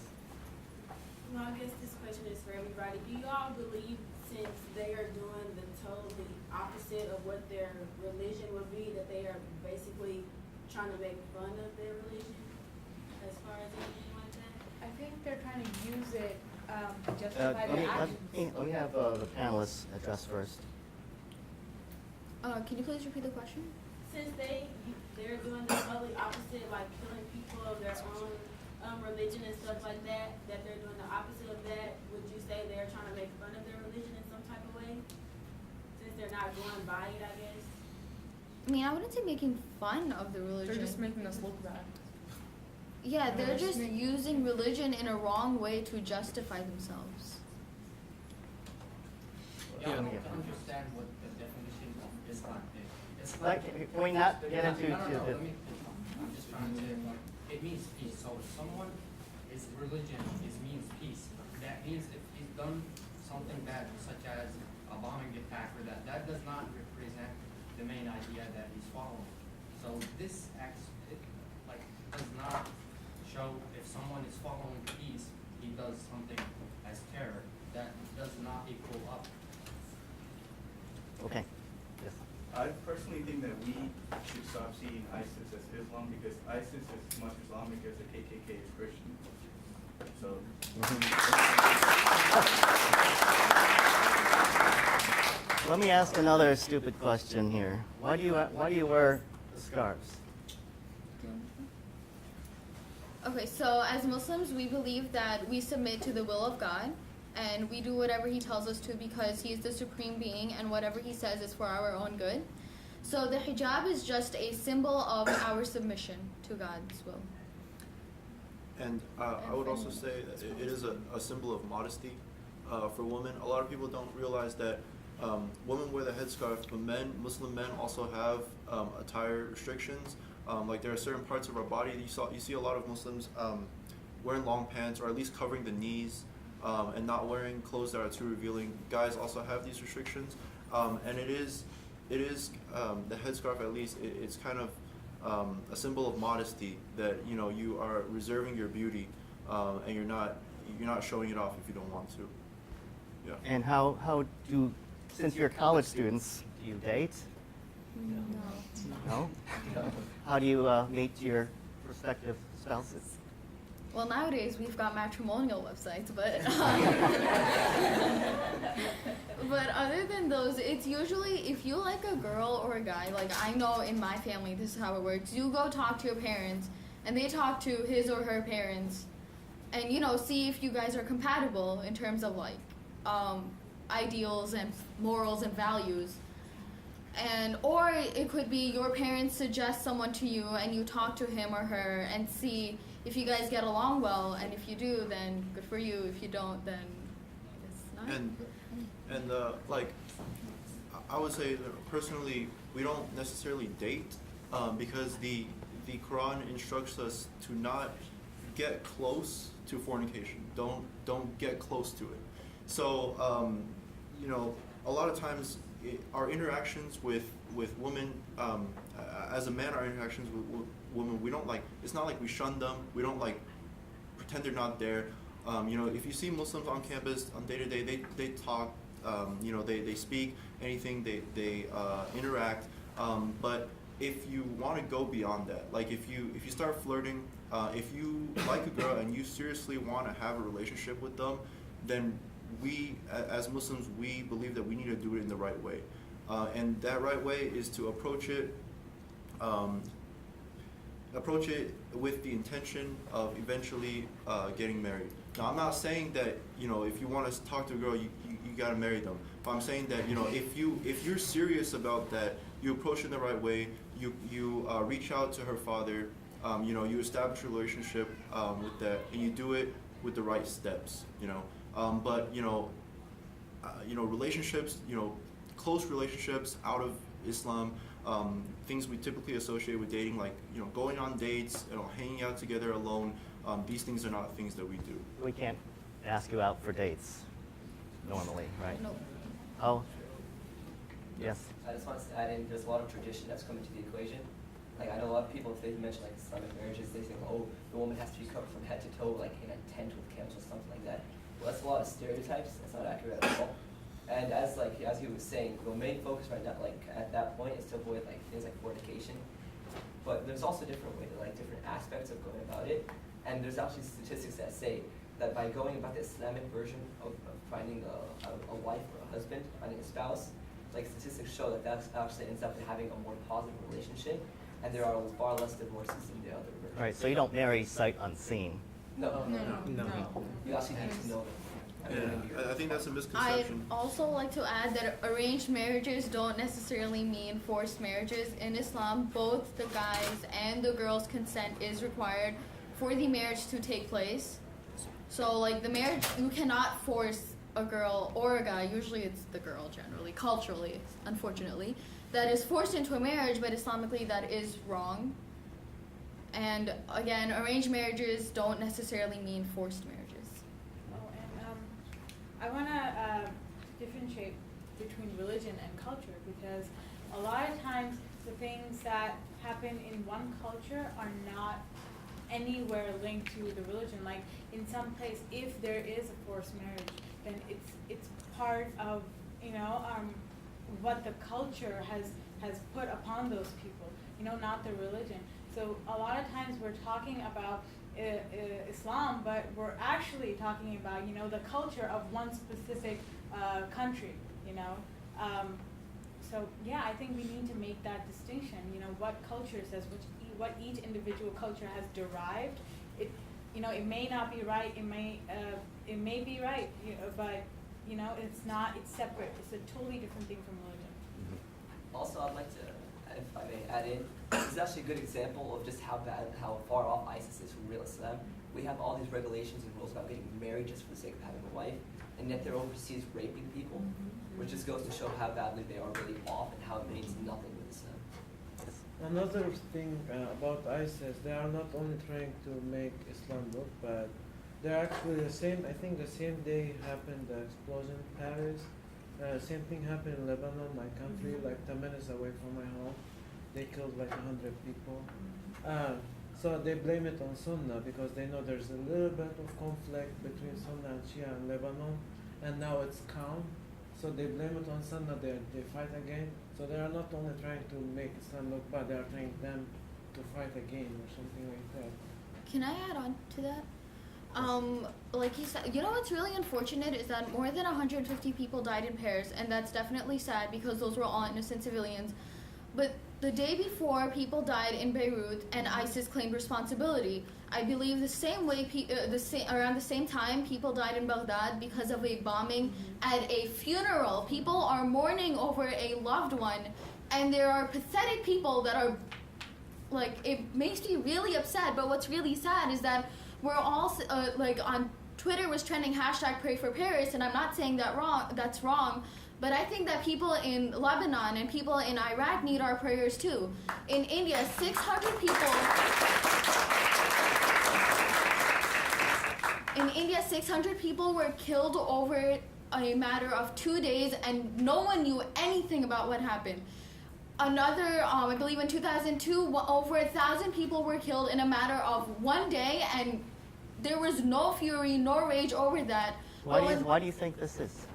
Well, I guess this question is for everybody. Do you all believe, since they are doing the totally opposite of what their religion would be, that they are basically trying to make fun of their religion as far as anything like that? I think they're trying to use it to justify their actions. Let me have the panelists address first. Can you please repeat the question? Since they're doing the totally opposite, like killing people of their own religion and stuff like that, that they're doing the opposite of that, would you say they're trying to make fun of their religion in some type of way? Since they're not going by it, I guess. I mean, I wouldn't say making fun of the religion. They're just making us look bad. Yeah, they're just using religion in a wrong way to justify themselves. Yeah, I don't understand what the definition of Islam is. Can we not get into? No, I'm just trying to. It means peace. So if someone is religion means peace. That means if he's done something bad, such as a bombing attack, or that does not represent the main idea that he's following. So this does not show if someone is following peace, he does something as terror. That does not equal up. Okay. Yes. I personally think that we should stop seeing ISIS as Islam because ISIS is as much Islamic as the KKK is Christian. So. Let me ask another stupid question here. Why do you wear the scarves? Okay, so as Muslims, we believe that we submit to the will of God, and we do whatever He tells us to because He is the supreme being, and whatever He says is for our own good. So the hijab is just a symbol of our submission to God's will. And I would also say that it is a symbol of modesty for women. A lot of people don't realize that women wear the headscarf, but Muslim men also have attire restrictions. Like there are certain parts of our body you see a lot of Muslims wearing long pants or at least covering the knees and not wearing clothes that are too revealing. Guys also have these restrictions, and it is the headscarf, at least it's kind of a symbol of modesty that you are reserving your beauty and you're not showing it off if you don't want to. Yeah. And how do, since you're college students, do you date? No? How do you meet your prospective spouses? Well, nowadays we've got matrimonial websites, but but other than those, it's usually if you like a girl or a guy. Like I know in my family, this is how it works. You go talk to your parents, and they talk to his or her parents, and see if you guys are compatible in terms of like ideals and morals and values. Or it could be your parents suggest someone to you and you talk to him or her and see if you guys get along well, and if you do, then good for you. If you don't, then it's not. And like I would say that personally, we don't necessarily date because the Quran instructs us to not get close to fornication. Don't get close to it. So a lot of times our interactions with women, as a man, our interactions with women, we don't it's not like we shun them, we don't pretend they're not there. If you see Muslims on campus on day to day, they talk, they speak, anything, they interact. But if you want to go beyond that, like if you start flirting, if you like a girl and you seriously want to have a relationship with them, then we, as Muslims, we believe that we need to do it in the right way. And that right way is to approach it with the intention of eventually getting married. Now, I'm not saying that, if you want to talk to a girl, you got to marry them. But I'm saying that, if you're serious about that, you approach it in the right way, you reach out to her father, you establish a relationship with that, and you do it with the right steps, But relationships, close relationships out of Islam, things we typically associate with dating, like going on dates, hanging out together alone. These things are not things that we do. We can't ask you out for dates normally, right? No. Oh. Yes. I just want to add in, there's a lot of tradition that's come into the equation. Like I know a lot of people, if they mention like Islamic marriages, they say, oh, the woman has to be covered from head to toe, like in a tent with camels or something like that. Well, that's a lot of stereotypes. That's not accurate at all. And as he was saying, the main focus right now, at that point, is to avoid things like fornication. But there's also different ways, different aspects of going about it. And there's actually statistics that say that by going about the Islamic version of finding a wife or a husband, finding a spouse, statistics show that actually ends up in having a more positive relationship, and there are far less divorces than the other versions. Right. So you don't marry sight unseen. No. No. You actually need to know them. I think that's a misconception. I'd also like to add that arranged marriages don't necessarily mean forced marriages. In Islam, both the guys and the girls' consent is required for the marriage to take place. So the marriage, you cannot force a girl or a guy, usually it's the girl generally, culturally, unfortunately, that is forced into a marriage, but Islamically that is wrong. And again, arranged marriages don't necessarily mean forced marriages. Oh, and I want to differentiate between religion and culture, because a lot of times the things that happen in one culture are not anywhere linked to the religion. Like in some place, if there is a forced marriage, then it's part of, you know, what the culture has put upon those people, you know, not the religion. So a lot of times we're talking about Islam, but we're actually talking about, you know, the culture of one specific country, you know. So yeah, I think we need to make that distinction. You know, what culture says what each individual culture has derived. It, you know, it may not be right. It may be right, you know, but you know, it's not. It's separate. It's a totally different thing from religion. Also, I'd like to, if I may add in, this is actually a good example of just how far off ISIS is from real Islam. We have all these regulations and rules about getting married just for the sake of having a wife, and yet they're overseas raping people, which just goes to show how badly they are really off and how it means nothing with Islam. Another thing about ISIS, they are not only trying to make Islam look bad, they're actually the same. I think the same day happened the explosion in Paris. Same thing happened in Lebanon, my country, like 10 minutes away from my home. They killed like 100 people. So they blame it on Sunnah because they know there's a little bit of conflict between Sunnah and Shia in Lebanon, and now it's calm. So they blame it on Sunnah, they fight again. So they are not only trying to make Islam look bad, they are trying them to fight again or something like that. Can I add on to that? Like he said, you know what's really unfortunate is that more than 150 people died in Paris, and that's definitely sad because those were all innocent civilians. But the day before, people died in Beirut, and ISIS claimed responsibility. I believe the same way, around the same time, people died in Baghdad because of a bombing at a funeral. People are mourning over a loved one, and there are pathetic people that are, like, it makes me really upset. But what's really sad is that we're all, like, on Twitter was trending #PrayForParis, and I'm not saying that's wrong. But I think that people in Lebanon and people in Iraq need our prayers too. In India, 600 people. In India, 600 people were killed over a matter of 2 days, and no one knew anything about what happened. Another, I believe in 2002, over 1,000 people were killed in a matter of 1 day, and there was no fury, no rage over that. Why do you think this is?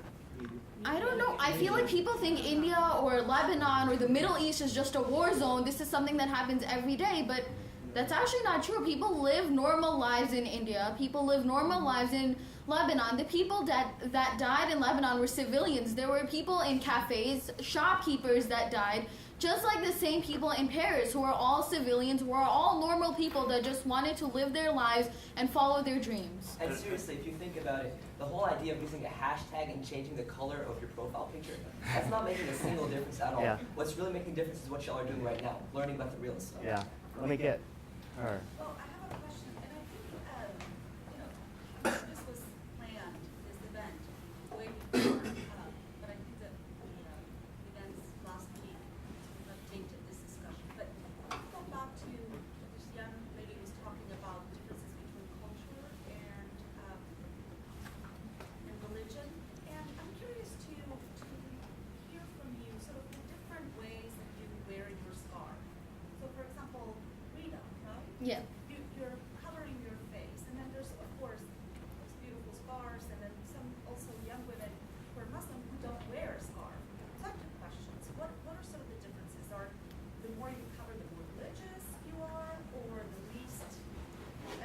I don't know. I feel like people think India or Lebanon or the Middle East is just a war zone. This is something that happens every day, but that's actually not true. People live normal lives in India. People live normal lives in Lebanon. The people that died in Lebanon were civilians. There were people in cafes, shopkeepers that died, just like the same people in Paris who are all civilians, who are all normal people that just wanted to live their lives and follow their dreams. And seriously, if you think about it, the whole idea of using a hashtag and changing the color of your profile picture, that's not making a single difference at all. Yeah. What's really making a difference is what y'all are doing right now, learning about the real stuff. Yeah. Let me get her. Well, I have a question, and I think, you know, this was planned, this event, way before, but I think that the events last week have tainted this discussion. But I go back to what this young lady was talking about, differences between culture and religion, and I'm curious to hear from you sort of the different ways that you wear your scarf. So, for example, Rita, right? Yeah. You're covering your face, and then there's, of course, those beautiful scarves, and then some also young women who are Muslim who don't wear a scarf. So I have two questions. What are sort of the differences? Are the more you cover, the more religious you are, or the least?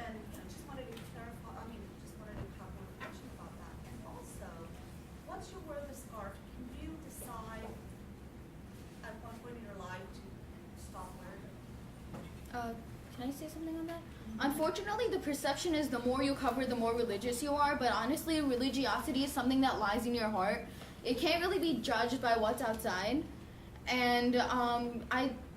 And just wanted to clarify. I mean, just wanted to have more information about that. And also, once you wear the scarf, can you decide at one point in your life to stop wearing it? Can I say something on that? Unfortunately, the perception is the more you cover, the more religious you are, but honestly, religiosity is something that lies in your heart. It can't really be judged by what's outside. And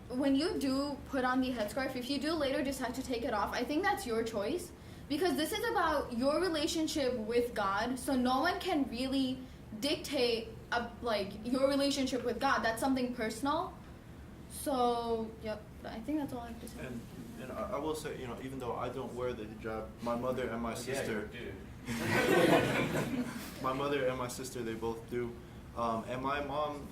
when you do put on the headscarf, if you do later decide to take it off, I think that's your choice. Because this is about your relationship with God, so no one can really dictate like your relationship with God. That's something personal. So, yep, I think that's all I have to say. And I will say, you know, even though I don't wear the hijab, my mother and my sister, my mother and my sister, they both do. And my mom,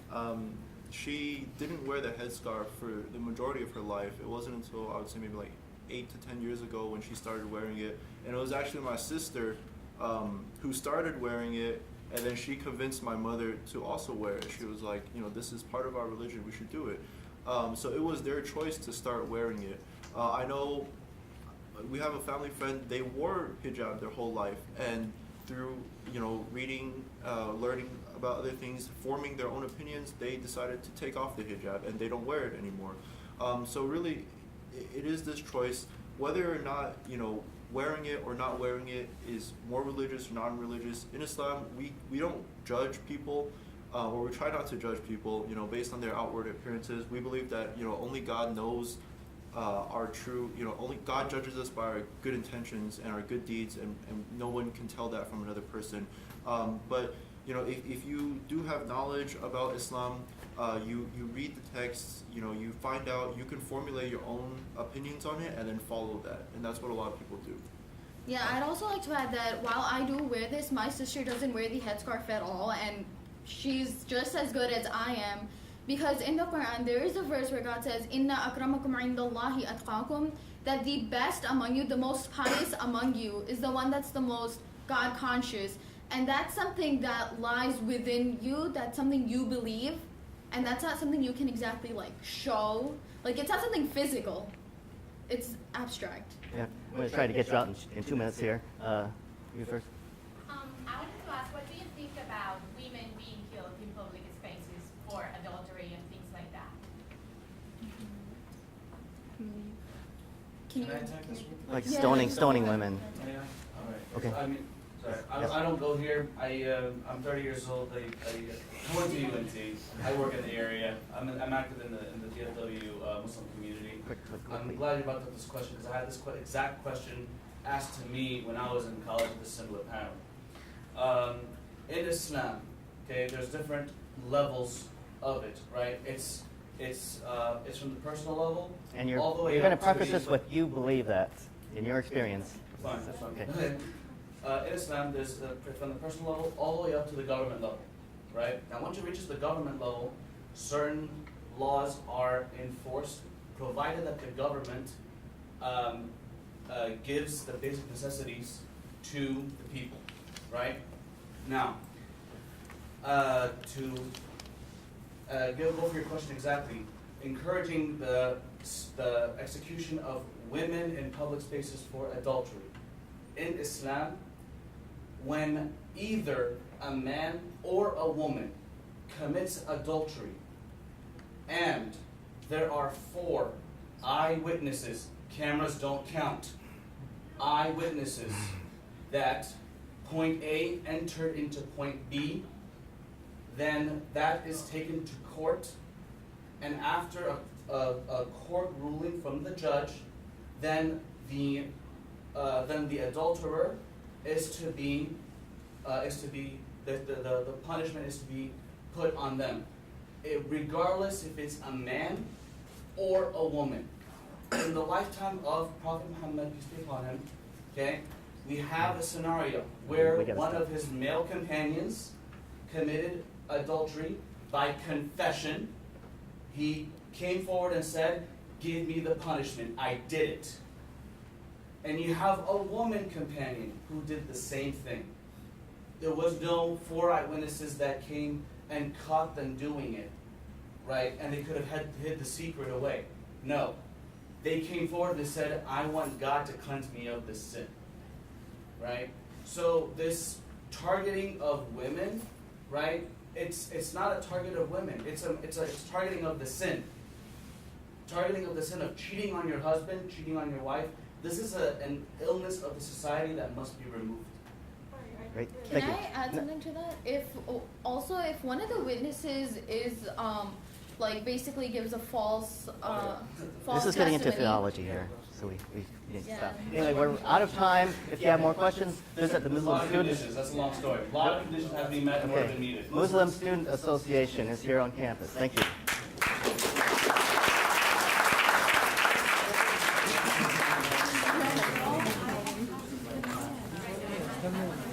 she didn't wear the headscarf for the majority of her life. It wasn't until I would say maybe like 8 to 10 years ago when she started wearing it. And it was actually my sister who started wearing it, and then she convinced my mother to also wear it. She was like, you know, this is part of our religion, we should do it. So it was their choice to start wearing it. I know we have a family friend, they wore hijab their whole life, and through, you know, reading, learning about other things, forming their own opinions, they decided to take off the hijab and they don't wear it anymore. So really, it is this choice, whether or not, you know, wearing it or not wearing it is more religious or non-religious. In Islam, we don't judge people, or we try not to judge people, you know, based on their outward appearances. We believe that, you know, only God knows our true, you know, only God judges us by our good intentions and our good deeds, and no one can tell that from another person. But, you know, if you do have knowledge about Islam, you read the texts, you know, you find out, you can formulate your own opinions on it and then follow that. And that's what a lot of people do. Yeah, I'd also like to add that while I do wear this, my sister doesn't wear the headscarf at all, and she's just as good as I am. Because in the Quran, there is a verse where God says, Inna akramakum indallahi atqakum, that the best among you, the most pious among you, is the one that's the most God conscious. And that's something that lies within you, that's something you believe, and that's not something you can exactly like show. Like, it's not something physical, it's abstract. Yeah, I'm going to try to get you out in 2 minutes here. You first. I wanted to ask, what do you think about women being killed in public spaces for adultery and things like that? Can I attack this one? Like stoning women. Yeah, all right. Okay. I mean, sorry, Yes. I don't go here. I'm 30 years old. I went to UNT. I work in the area. I'm active in the DFW Muslim community. I'm glad you brought up this question because I had this exact question asked to me when I was in college at this similar panel. In Islam, okay, there's different levels of it, right? It's from the personal level And all the way you're going to up to preface the- this with you believe that, in your experience. Fine, that's fine. Okay. In Islam, there's from the personal level all the way up to the government level, right? Now, once you reach the government level, certain laws are enforced, provided that the government gives the basic necessities to the people, right? Now, to go for your question exactly, encouraging the execution of women in public spaces for adultery. In Islam, when either a man or a woman commits adultery and there are 4 eyewitnesses, cameras don't count, eyewitnesses that point A entered into point B, then that is taken to court, and after a court ruling from the judge, then the adulterer is to be the punishment is to be put on them, regardless if it's a man or a woman. In the lifetime of Prophet Muhammad, peace be upon him, okay, we have a scenario where one of his male companions committed adultery by confession. He came forward and said, "Give me the punishment, I did it." And you have a woman companion who did the same thing. There was no 4 eyewitnesses that came and caught them doing it, right? And they could have hid the secret away. No. They came forward and said, "I want God to cleanse me of this sin." Right? So this targeting of women, right? It's not a target of women. It's targeting of the sin. Targeting of the sin of cheating on your husband, cheating on your wife. This is an illness of the society that must be removed. Great. Can Thank you. I add something to that? If one of the witnesses is like basically gives a false This is getting into testimony. theology here, so we need to Yeah. stop. Anyway, we're out of time. If you have more questions, visit the A lot Muslim of Student. conditions, that's a long story. A lot of conditions have to be met in order to meet it. Muslim Student Association is here on campus. Thank you. Come on.